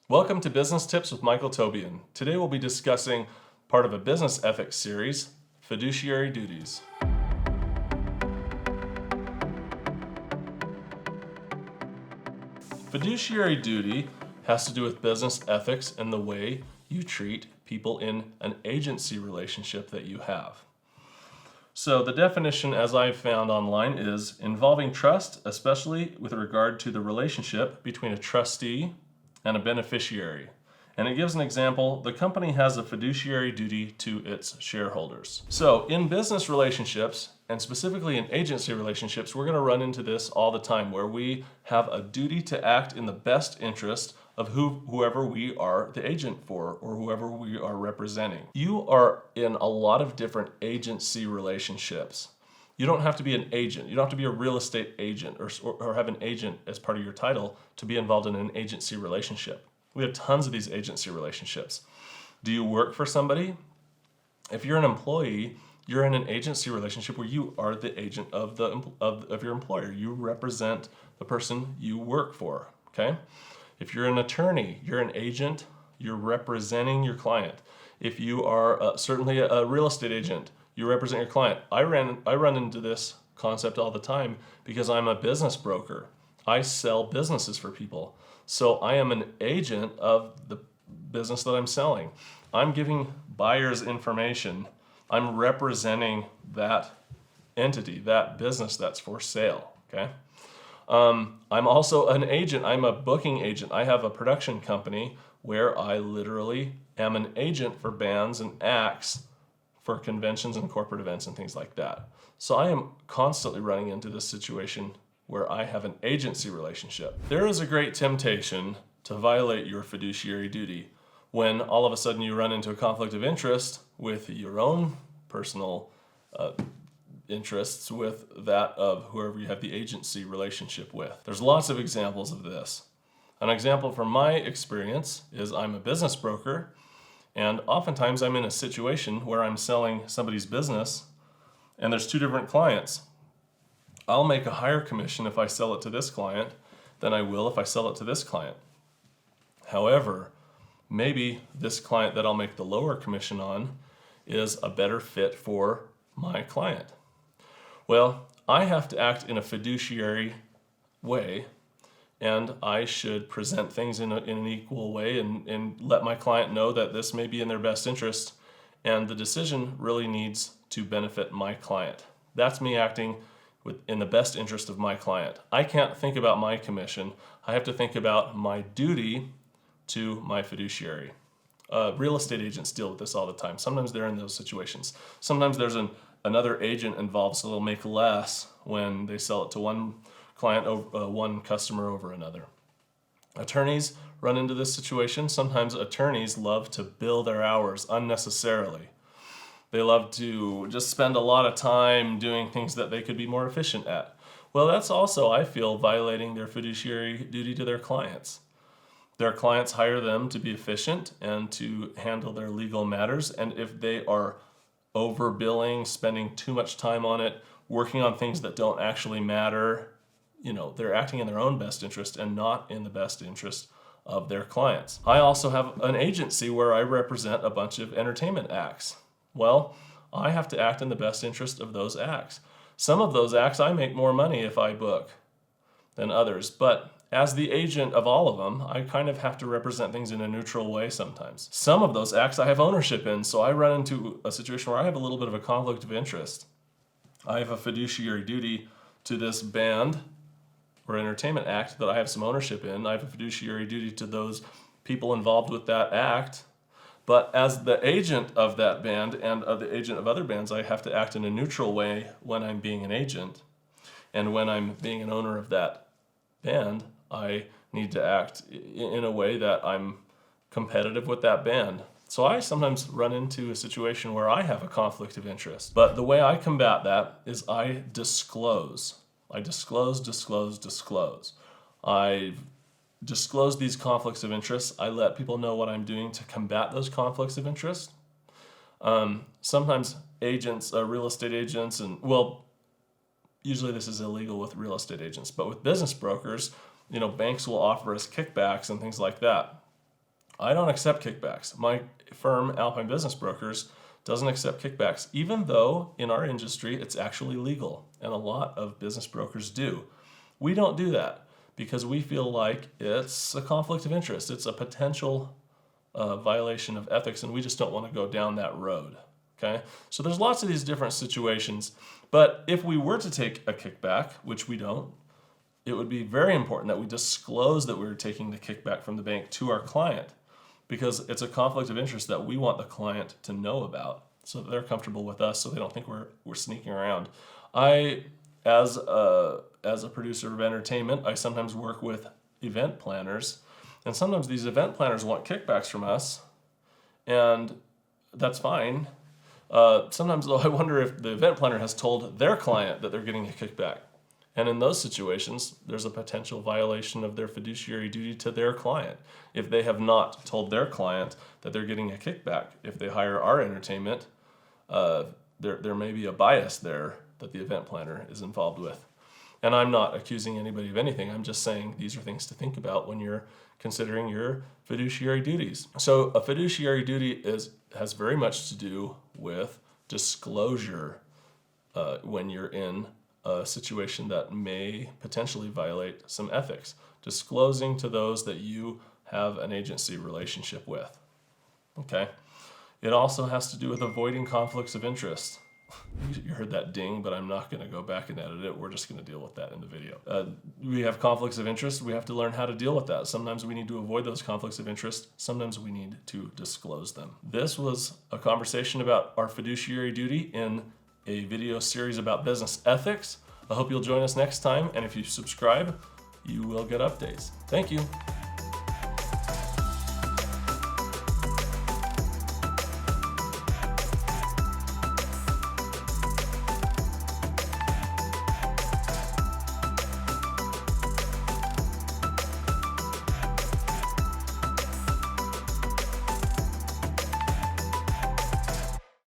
Welcome to Business Tips with Michael Tobian. Today we'll be discussing part of a business ethics series, fiduciary duties. Fiduciary duty has to do with business ethics and the way you treat people in an agency relationship that you have. So the definition, as I've found online, is involving trust, especially with regard to the relationship between a trustee and a beneficiary. And it gives an example: the company has a fiduciary duty to its shareholders. So in business relationships, and specifically in agency relationships, we're going to run into this all the time, where we have a duty to act in the best interest of whoever we are the agent for or whoever we are representing. You are in a lot of different agency relationships. You don't have to be an agent. You don't have to be a real estate agent or have an agent as part of your title to be involved in an agency relationship. We have tons of these agency relationships. Do you work for somebody? If you're an employee, you're in an agency relationship where you are the agent of your employer. You represent the person you work for, okay? If you're an attorney, you're an agent, you're representing your client. If you are certainly a real estate agent, you represent your client. I run into this concept all the time because I'm a business broker. I sell businesses for people. So I am an agent of the business that I'm selling. I'm giving buyers information. I'm representing that entity, that business that's for sale, okay? I'm also an agent. I'm a booking agent. I have a production company where I literally am an agent for bands and acts for conventions and corporate events and things like that. So I am constantly running into this situation where I have an agency relationship. There is a great temptation to violate your fiduciary duty when all of a sudden you run into a conflict of interest with your own personal interests with that of whoever you have the agency relationship with. There's lots of examples of this. An example from my experience is I'm a business broker, and oftentimes I'm in a situation where I'm selling somebody's business and there's two different clients. I'll make a higher commission if I sell it to this client than I will if I sell it to this client. However, maybe this client that I'll make the lower commission on is a better fit for my client. Well, I have to act in a fiduciary way, and I should present things in an equal way and let my client know that this may be in their best interest, and the decision really needs to benefit my client. That's me acting in the best interest of my client. I can't think about my commission. I have to think about my duty to my fiduciary. Real estate agents deal with this all the time. Sometimes they're in those situations. Sometimes there's another agent involved, so they'll make less when they sell it to one client, one customer over another. Attorneys run into this situation. Sometimes attorneys love to bill their hours unnecessarily. They love to just spend a lot of time doing things that they could be more efficient at. Well, that's also, I feel, violating their fiduciary duty to their clients. Their clients hire them to be efficient and to handle their legal matters, and if they are overbilling, spending too much time on it, working on things that don't actually matter, they're acting in their own best interest and not in the best interest of their clients. I also have an agency where I represent a bunch of entertainment acts. Well, I have to act in the best interest of those acts. Some of those acts I make more money if I book than others, but as the agent of all of them, I kind of have to represent things in a neutral way sometimes. Some of those acts I have ownership in, so I run into a situation where I have a little bit of a conflict of interest. I have a fiduciary duty to this band or entertainment act that I have some ownership in. I have a fiduciary duty to those people involved with that act. But as the agent of that band and of the agent of other bands, I have to act in a neutral way when I'm being an agent. And when I'm being an owner of that band, I need to act in a way that I'm competitive with that band. So I sometimes run into a situation where I have a conflict of interest. But the way I combat that is I disclose. I disclose. I disclose these conflicts of interest. I let people know what I'm doing to combat those conflicts of interest. Sometimes agents, real estate agents, usually this is illegal with real estate agents, but with business brokers, banks will offer us kickbacks and things like that. I don't accept kickbacks. My firm, Alpine Business Brokers, doesn't accept kickbacks, even though in our industry it's actually legal, and a lot of business brokers do. We don't do that because we feel like it's a conflict of interest. It's a potential violation of ethics, and we just don't want to go down that road. Okay, so there's lots of these different situations, but if we were to take a kickback, which we don't, it would be very important that we disclose that we were taking the kickback from the bank to our client, because it's a conflict of interest that we want the client to know about so that they're comfortable with us, so they don't think we're sneaking around. As a producer of entertainment, I sometimes work with event planners, and sometimes these event planners want kickbacks from us, and that's fine. Sometimes though, I wonder if the event planner has told their client that they're getting a kickback. And in those situations, there's a potential violation of their fiduciary duty to their client if they have not told their client that they're getting a kickback. If they hire our entertainment, there may be a bias there that the event planner is involved with. And I'm not accusing anybody of anything. I'm just saying these are things to think about when you're considering your fiduciary duties. So a fiduciary duty has very much to do with disclosure when you're in a situation that may potentially violate some ethics. Disclosing to those that you have an agency relationship with. Okay. It also has to do with avoiding conflicts of interest. You heard that ding, but I'm not going to go back and edit it. We're just going to deal with that in the video. We have conflicts of interest. We have to learn how to deal with that. Sometimes we need to avoid those conflicts of interest. Sometimes we need to disclose them. This was a conversation about our fiduciary duty in a video series about business ethics. I hope you'll join us next time, and if you subscribe, you will get updates. Thank you.